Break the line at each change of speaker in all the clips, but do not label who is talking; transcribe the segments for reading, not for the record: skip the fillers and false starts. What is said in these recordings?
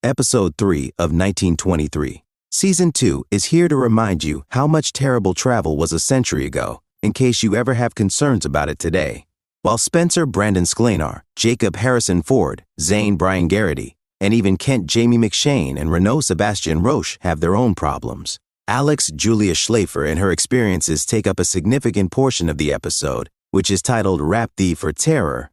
Episode 3 of 1923. Season 2 is here to remind you how much terrible travel was a century ago, in case you ever have concerns about it today. While Spencer Brandon Sklenar, Jacob Harrison Ford, Zane Brian Garrity, and even Kent Jamie McShane and Renaud Sebastian Roche have their own problems, Alex Julia Schlafer and her experiences take up a significant portion of the episode, which is titled Wrap Thee for Terror.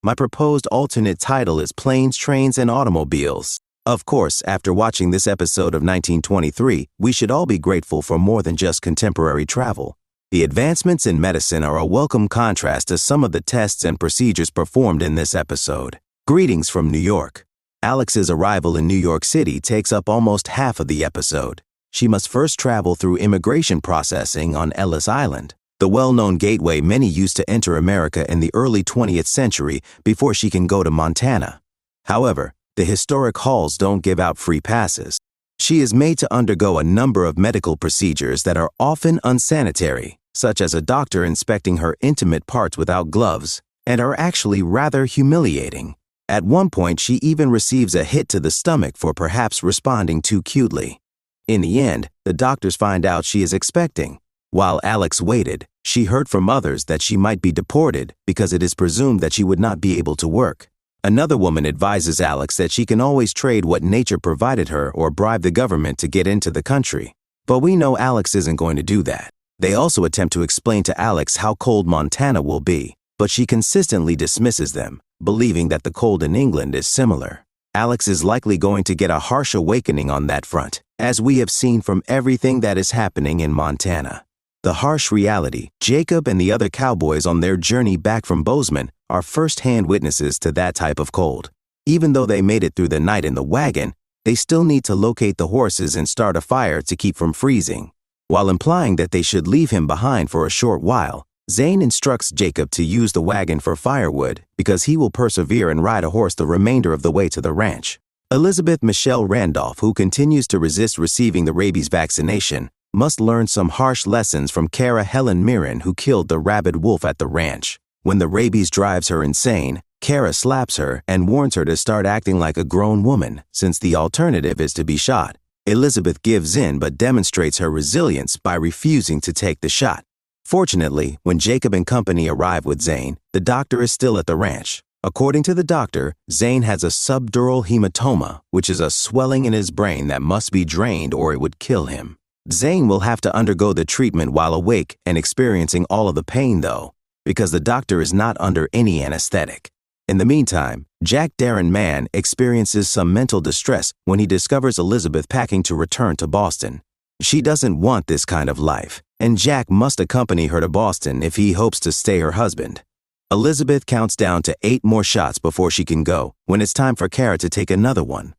My proposed alternate title is Planes, Trains, and Automobiles. Of course, after watching this episode of 1923, we should all be grateful for more than just contemporary travel. The advancements in medicine are a welcome contrast to some of the tests and procedures performed in this episode. Greetings from New York. Alex's arrival in New York City takes up almost half of the episode. She must first travel through immigration processing on Ellis Island, the well-known gateway many used to enter America in the early 20th century before she can go to Montana. However, the historic halls don't give out free passes. She is made to undergo a number of medical procedures that are often unsanitary, such as a doctor inspecting her intimate parts without gloves, and are actually rather humiliating. At one point, she even receives a hit to the stomach for perhaps responding too cutely. In the end, the doctors find out she is expecting. While Alex waited, she heard from others that she might be deported because it is presumed that she would not be able to work. Another woman advises Alex that she can always trade what nature provided her or bribe the government to get into the country. But we know Alex isn't going to do that. They also attempt to explain to Alex how cold Montana will be, but she consistently dismisses them, believing that the cold in England is similar. Alex is likely going to get a harsh awakening on that front, as we have seen from everything that is happening in Montana. The harsh reality, Jacob and the other cowboys on their journey back from Bozeman are first-hand witnesses to that type of cold. Even though they made it through the night in the wagon, they still need to locate the horses and start a fire to keep from freezing. While implying that they should leave him behind for a short while, Zane instructs Jacob to use the wagon for firewood because he will persevere and ride a horse the remainder of the way to the ranch. Elizabeth Michelle Randolph, who continues to resist receiving the rabies vaccination, must learn some harsh lessons from Kara Helen Mirren, who killed the rabid wolf at the ranch. When the rabies drives her insane, Kara slaps her and warns her to start acting like a grown woman, since the alternative is to be shot. Elizabeth gives in but demonstrates her resilience by refusing to take the shot. Fortunately, when Jacob and company arrive with Zane, the doctor is still at the ranch. According to the doctor, Zane has a subdural hematoma, which is a swelling in his brain that must be drained or it would kill him. Zane will have to undergo the treatment while awake and experiencing all of the pain, though, because the doctor is not under any anesthetic. In the meantime, Jack Darren Mann experiences some mental distress when he discovers Elizabeth packing to return to Boston. She doesn't want this kind of life, and Jack must accompany her to Boston if he hopes to stay her husband. Elizabeth counts down to 8 more shots before she can go, when it's time for Kara to take another one.